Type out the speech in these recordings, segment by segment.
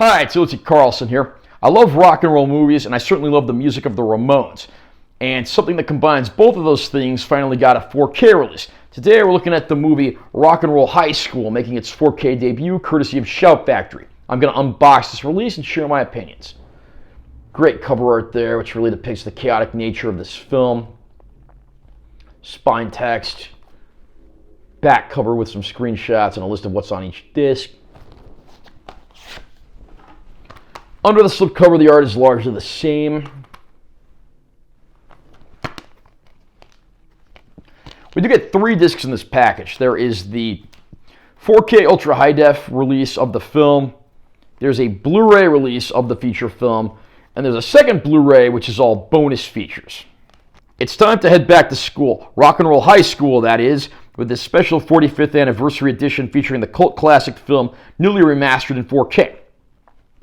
Hi, it's Tilty Carlson here. I love rock and roll movies, and I certainly love the music of the Ramones. And something that combines both of those things finally got a 4K release. Today we're looking at the movie Rock and Roll High School, making its 4K debut courtesy of Shout Factory. I'm going to unbox this release and share my opinions. Great cover art there, which really depicts the chaotic nature of this film. Spine text. Back cover with some screenshots and a list of what's on each disc. Under the slipcover, the art is largely the same. We do get 3 discs in this package. There is the 4K Ultra High Def release of the film. There's a Blu-ray release of the feature film. And there's a second Blu-ray, which is all bonus features. It's time to head back to school. Rock and Roll High School, that is, with this special 45th anniversary edition featuring the cult classic film newly remastered in 4K.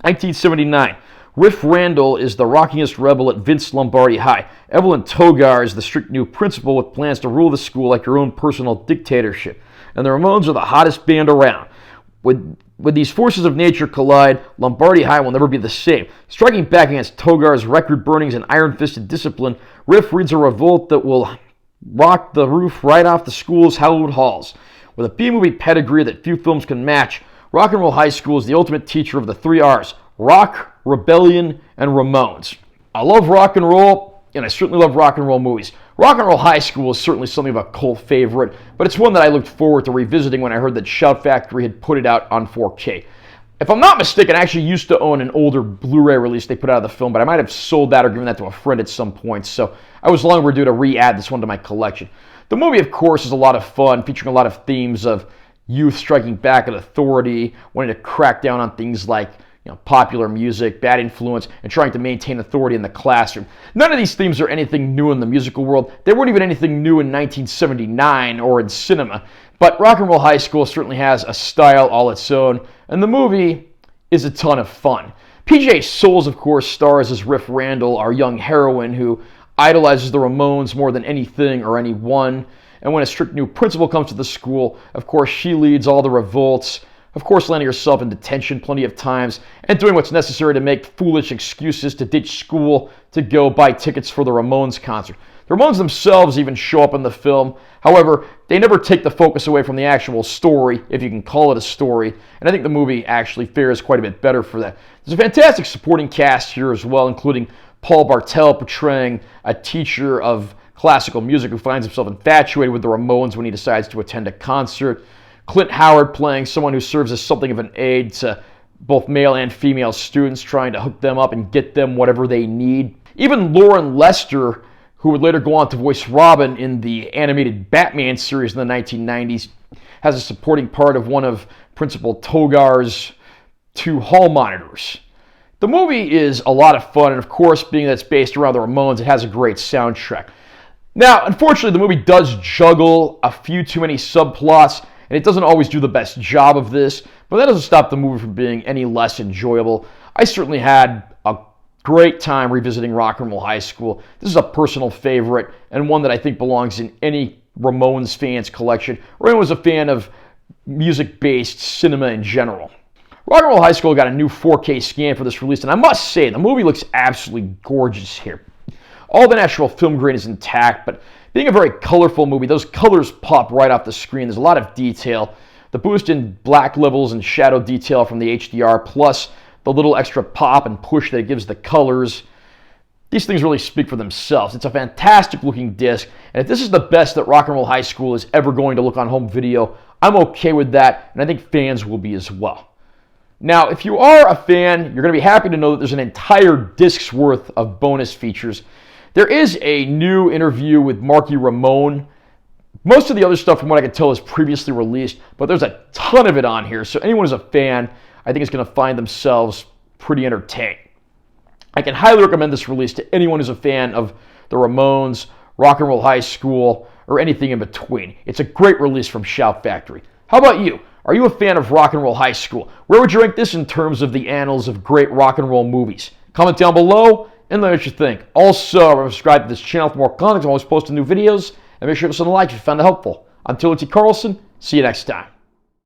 1979. Riff Randall is the rockingest rebel at Vince Lombardi High. Evelyn Togar is the strict new principal with plans to rule the school like her own personal dictatorship. And the Ramones are the hottest band around. When these forces of nature collide, Lombardi High will never be the same. Striking back against Togar's record burnings and iron-fisted discipline, Riff leads a revolt that will rock the roof right off the school's hallowed halls. With a B-movie pedigree that few films can match, Rock and Roll High School is the ultimate teacher of the 3 R's: rock, rebellion, and Ramones. I love rock and roll, and I certainly love rock and roll movies. Rock and Roll High School is certainly something of a cult favorite, but it's one that I looked forward to revisiting when I heard that Shout Factory had put it out on 4K. If I'm not mistaken, I actually used to own an older Blu-ray release they put out of the film, but I might have sold that or given that to a friend at some point, so I was long overdue to re-add this one to my collection. The movie, of course, is a lot of fun, featuring a lot of themes of youth striking back at authority, wanting to crack down on things like popular music, bad influence, and trying to maintain authority in the classroom. None of these themes are anything new in the musical world. They weren't even anything new in 1979 or in cinema. But Rock and Roll High School certainly has a style all its own, and the movie is a ton of fun. PJ Soles, of course, stars as Riff Randall, our young heroine who idolizes the Ramones more than anything or anyone. And when a strict new principal comes to the school, of course, she leads all the revolts, of course, landing herself in detention plenty of times and doing what's necessary to make foolish excuses to ditch school to go buy tickets for the Ramones concert. The Ramones themselves even show up in the film. However, they never take the focus away from the actual story, if you can call it a story, and I think the movie actually fares quite a bit better for that. There's a fantastic supporting cast here as well, including Paul Bartel portraying a teacher of classical music who finds himself infatuated with the Ramones when he decides to attend a concert. Clint Howard playing someone who serves as something of an aide to both male and female students, trying to hook them up and get them whatever they need. Even Lauren Lester, who would later go on to voice Robin in the animated Batman series in the 1990s, has a supporting part of one of Principal Togar's 2 hall monitors. The movie is a lot of fun, and of course, being that it's based around the Ramones, it has a great soundtrack. Now, unfortunately, the movie does juggle a few too many subplots, and it doesn't always do the best job of this, but that doesn't stop the movie from being any less enjoyable. I certainly had a great time revisiting Rock and Roll High School. This is a personal favorite, and one that I think belongs in any Ramones fans collection, or anyone who's a fan of music-based cinema in general. Rock and Roll High School got a new 4K scan for this release, and I must say, the movie looks absolutely gorgeous here. All the natural film grain is intact, but being a very colorful movie, those colors pop right off the screen. There's a lot of detail. The boost in black levels and shadow detail from the HDR, plus the little extra pop and push that it gives the colors, these things really speak for themselves. It's a fantastic looking disc, and if this is the best that Rock and Roll High School is ever going to look on home video, I'm okay with that, and I think fans will be as well. Now, if you are a fan, you're going to be happy to know that there's an entire disc's worth of bonus features. There is a new interview with Marky Ramone. Most of the other stuff, from what I can tell, is previously released, but there's a ton of it on here, so anyone who's a fan, I think is going to find themselves pretty entertained. I can highly recommend this release to anyone who's a fan of the Ramones, Rock and Roll High School, or anything in between. It's a great release from Shout Factory. How about you? Are you a fan of Rock and Roll High School? Where would you rank this in terms of the annals of great rock and roll movies? Comment down below and let me know what you think. Also, subscribe to this channel for more content. I'm always posting new videos. And make sure to listen and like if you found it helpful. I'm Tilty Carlson. See you next time.